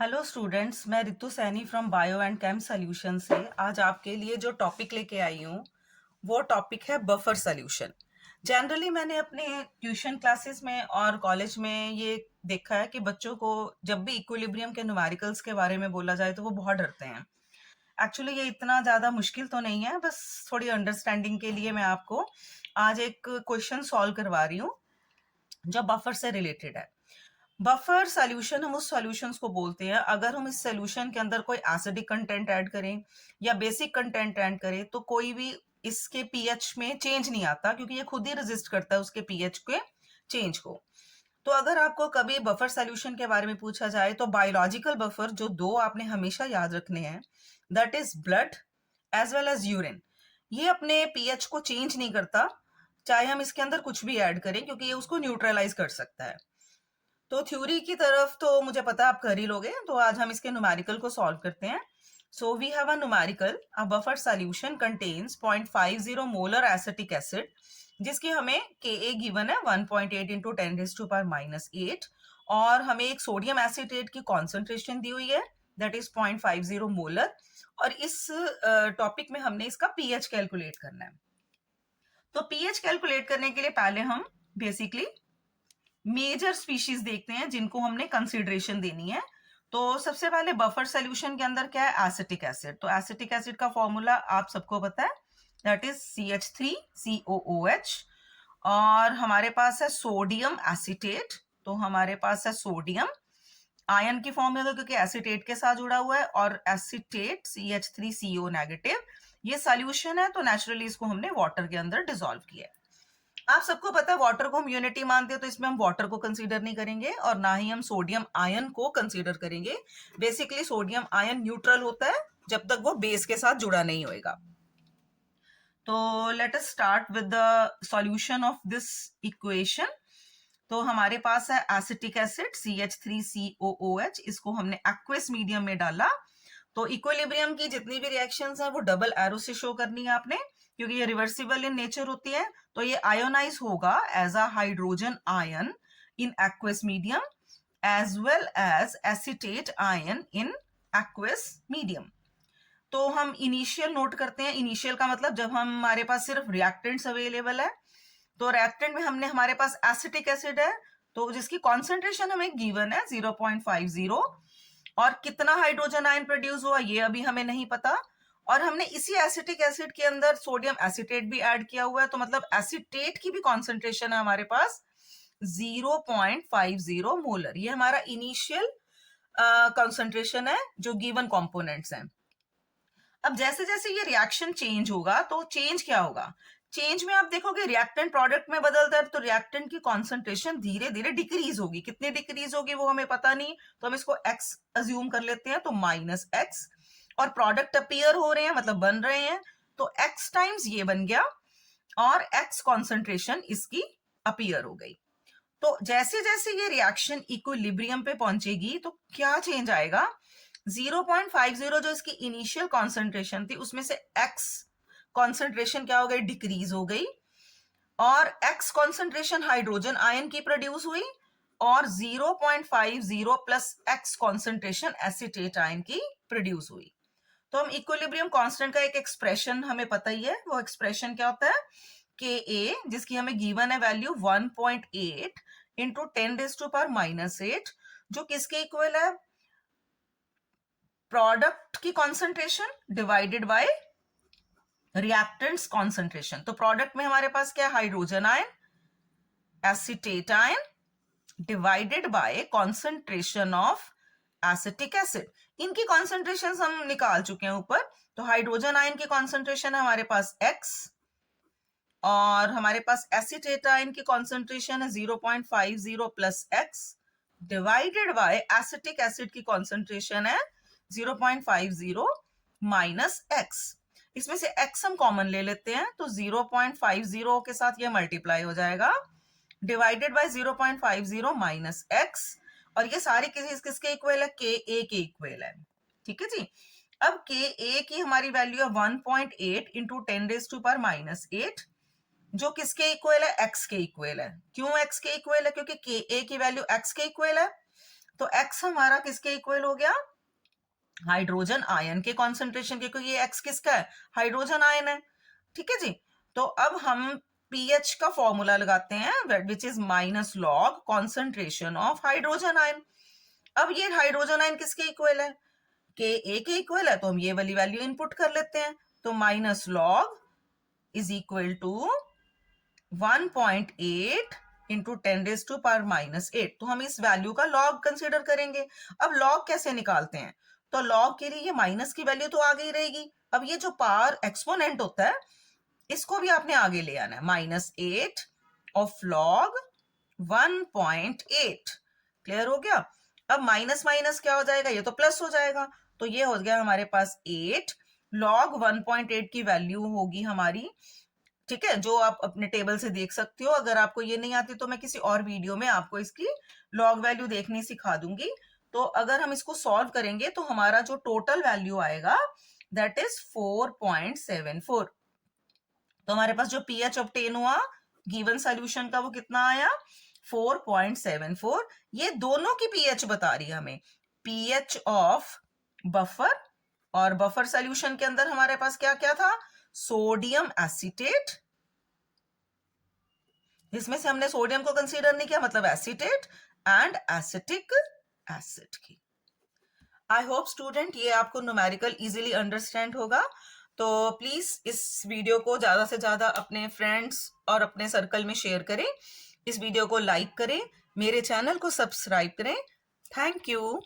Hello students, मैं Ritu Saini from bio and came solution से आज आपके लिए जो टॉपिक लेके आई हूँ वो टॉपिक है बफर सॉल्यूशन। जनरली मैंने अपने ट्यूशन क्लासेस में और कॉलेज में ये देखा है कि बच्चों को जब भी इक्विलिब्रियम के न्यूमेरिकल्स के बारे में बोला जाए तो वो बहुत डरते हैं। एक्चुअली ये इतना ज़्यादा मुश्किल तो नहीं है, बस थोड़ी अंडरस्टैंडिंग के लिए मैं आपको आज एक क्वेश्चन सॉल्व करवा रही हूँ जो बफर से रिलेटेड है। बफर सॉल्यूशन हम उस सॉल्यूशंस को बोलते हैं अगर हम इस सॉल्यूशन के अंदर कोई एसिडिक कंटेंट ऐड करें या बेसिक कंटेंट ऐड करें तो कोई भी इसके पीएच में चेंज नहीं आता, क्योंकि ये खुद ही रेजिस्ट करता है उसके पीएच के चेंज को। तो अगर आपको कभी बफर सॉल्यूशन के बारे में पूछा जाए तो बायोलॉजिकल बफर जो दो आपने हमेशा याद रखने हैं, that is blood as well as urine. ये अपने पीएच को चेंज नहीं करता चाहे हम इसके अंदर कुछ भी ऐड करें, क्योंकि ये उसको न्यूट्रलाइज कर सकता है। तो थ्योरी की तरफ तो मुझे पता आप कर ही लोगे, तो आज हम इसके न्यूमेरिकल को सॉल्व करते हैं। So we have a numerical, a buffer solution contains 0.50 molar acetic acid, जिसकी हमें Ka गिवन है 1.8 इंटू 10⁻⁻8, और हमें एक सोडियम एसिटेट की कॉन्सेंट्रेशन दी हुई है दैट इज 0.50 मोलर। और इस टॉपिक में हमने इसका पीएच कैलकुलेट करना है। तो पीएच कैलकुलेट करने के लिए पहले हम बेसिकली मेजर स्पीशीज देखते हैं जिनको हमने कंसिडरेशन देनी है। तो सबसे पहले बफर सॉल्यूशन के अंदर क्या है, एसिटिक एसिड। तो एसिटिक एसिड का फॉर्मूला आप सबको पता है, दैट इज CH3COOH। और हमारे पास है सोडियम एसिटेट, तो हमारे पास है सोडियम आयन की फॉर्म में, तो क्योंकि एसिटेट के साथ जुड़ा हुआ है, और एसिटेट CH3CO नेगेटिव। ये सॉल्यूशन है तो नेचुरली इसको हमने वाटर के अंदर डिसॉल्व किया है। आप सबको पता है वाटर को हम यूनिटी मानते हैं, तो इसमें हम वाटर को कंसीडर नहीं करेंगे और ना ही हम सोडियम आयन को कंसीडर करेंगे। बेसिकली सोडियम आयन न्यूट्रल होता है जब तक वो बेस के साथ जुड़ा नहीं होएगा। तो let us start with the solution of this equation. तो हमारे पास है एसिटिक एसिड CH3COOH, इसको हमने एक्वस मीडियम में डाला। तो इक्विलिब्रियम की जितनी भी रिएक्शंस हैं वो डबल एरो से शो करनी है आपने, क्योंकि ये रिवर्सिबल इन नेचर होती है। तो ये आयोनाइज होगा as a hydrogen ion in aqueous medium as well as acetate ion in aqueous medium. तो हम इनिशियल नोट करते हैं। इनिशियल का मतलब जब हमारे पास सिर्फ रिएक्टेंट्स अवेलेबल है। तो रिएक्टेंट में हमने हमारे पास एसिटिक एसिड है, तो जिसकी कॉन्सेंट्रेशन हमें गिवन है 0.50, और कितना हाइड्रोजन आयन प्रोड्यूस हुआ ये अभी हमें नहीं पता। और हमने इसी एसिटिक एसिड के अंदर सोडियम एसिटेट भी ऐड किया हुआ है, तो मतलब एसिटेट की भी कॉन्सेंट्रेशन है हमारे पास 0.50 मोलर। ये हमारा इनिशियल कॉन्सेंट्रेशन है जो गिवन कंपोनेंट्स हैं। अब जैसे जैसे ये रिएक्शन चेंज होगा तो चेंज क्या होगा, चेंज में आप देखोगे रिएक्टेंट प्रोडक्ट में बदलता है, तो रिएक्टेंट की कॉन्सेंट्रेशन धीरे धीरे डिक्रीज होगी। कितनी डिक्रीज होगी वो हमें पता नहीं, तो हम इसको x अज्यूम कर लेते हैं, तो -x। और प्रोडक्ट अपीयर हो रहे हैं मतलब बन रहे हैं, तो x टाइम्स ये बन गया और x कॉन्सेंट्रेशन इसकी अपीयर हो गई। तो जैसे जैसे ये रिएक्शन इक्विलिब्रियम पे पहुंचेगी तो क्या चेंज आएगा, 0.50 जो इसकी इनिशियल कॉन्सेंट्रेशन थी उसमें से x कॉन्सेंट्रेशन क्या हो गई, डिक्रीज हो गई, और x कॉन्सेंट्रेशन हाइड्रोजन आयन की प्रोड्यूस हुई, और 0.50 plus x concentration acetate ion की प्रोड्यूस हुई। तो हम इक्विलिब्रियम कांस्टेंट का एक एक्सप्रेशन हमें पता ही है, वो एक्सप्रेशन क्या होता है, Ka, जिसकी हमें गिवन है वैल्यू 1.8 इंटू 10⁻⁻8, जो किसके इक्वल है, प्रोडक्ट की concentration divided by reactants concentration. तो प्रोडक्ट में हमारे पास क्या है, hydrogen ion acetate ion divided by concentration of acetic acid. इनकी कॉन्सेंट्रेशन हम निकाल चुके हैं ऊपर। तो हाइड्रोजन आयन की कॉन्सेंट्रेशन है हमारे पास x, और हमारे पास एसिटेट आयन की कॉन्सेंट्रेशन है 0.50 plus x divided by acetic acid की कॉन्सेंट्रेशन है 0.50 माइनस x। इसमें से x हम कॉमन ले लेते हैं, तो 0.50 के साथ ये मल्टीप्लाई हो जाएगा, डिवाइडेड बाय 0.50 माइनस x, और ये सारी किसके इक्वल है, Ka के इक्वल है। ठीक है जी। अब Ka की हमारी वैल्यू है 1.8 इंटू 10⁻⁻8, जो किसके इक्वल है, x के इक्वल है। क्यों x के इक्वल है, क्योंकि Ka की वैल्यू x के इक्वल है, तो x x हमारा किसके इक्वल हो गया, हाइड्रोजन आयन के कॉन्सेंट्रेशन के, क्योंकि ये x किसका है, हाइड्रोजन आयन है। ठीक है जी। तो अब हम pH का फॉर्मूला लगाते हैं, which is minus log concentration of hydrogen ion. अब ये हाइड्रोजन आयन किसके इक्वल है, के ए के इक्वल है, तो हम ये वाली वैल्यू इनपुट कर लेते हैं। तो minus log is equal to 1.8 into 10⁻⁻8। तो हम इस वैल्यू का लॉग कंसिडर करेंगे। अब लॉग कैसे निकालते हैं, तो लॉग के लिए ये माइनस की वैल्यू तो आगे ही रहेगी। अब ये जो पावर एक्सपोनेंट होता है इसको भी आपने आगे ले आना है, -8 ऑफ लॉग 1.8। क्लियर हो गया। अब माइनस माइनस क्या हो जाएगा, ये तो प्लस हो जाएगा। तो ये हो गया हमारे पास 8 लॉग 1.8 की वैल्यू होगी हमारी। ठीक है, जो आप अपने टेबल से देख सकते हो। अगर आपको ये नहीं आती तो मैं किसी और वीडियो में आपको इसकी लॉग वैल्यू देखनी सिखा दूंगी। तो अगर हम इसको सॉल्व करेंगे तो हमारा जो टोटल वैल्यू आएगा दैट इज 4.74। तो हमारे पास जो पीएच ऑब्टेन हुआ गिवन सॉल्यूशन का वो कितना आया, 4.74। ये दोनों की पीएच बता रही है हमें, पीएच ऑफ बफर, और बफर सॉल्यूशन के अंदर हमारे पास क्या क्या था, सोडियम एसीटेट। इसमें से हमने सोडियम को कंसीडर नहीं किया, मतलब एसीटेट एंड एसिटिक एसिड की। आई होप स्टूडेंट ये आपको न्यूमेरिकल इजीली अंडरस्टैंड होगा। तो प्लीज इस वीडियो को ज्यादा से ज्यादा अपने फ्रेंड्स और अपने सर्कल में शेयर करें, इस वीडियो को लाइक करें, मेरे चैनल को सब्सक्राइब करें। Thank you.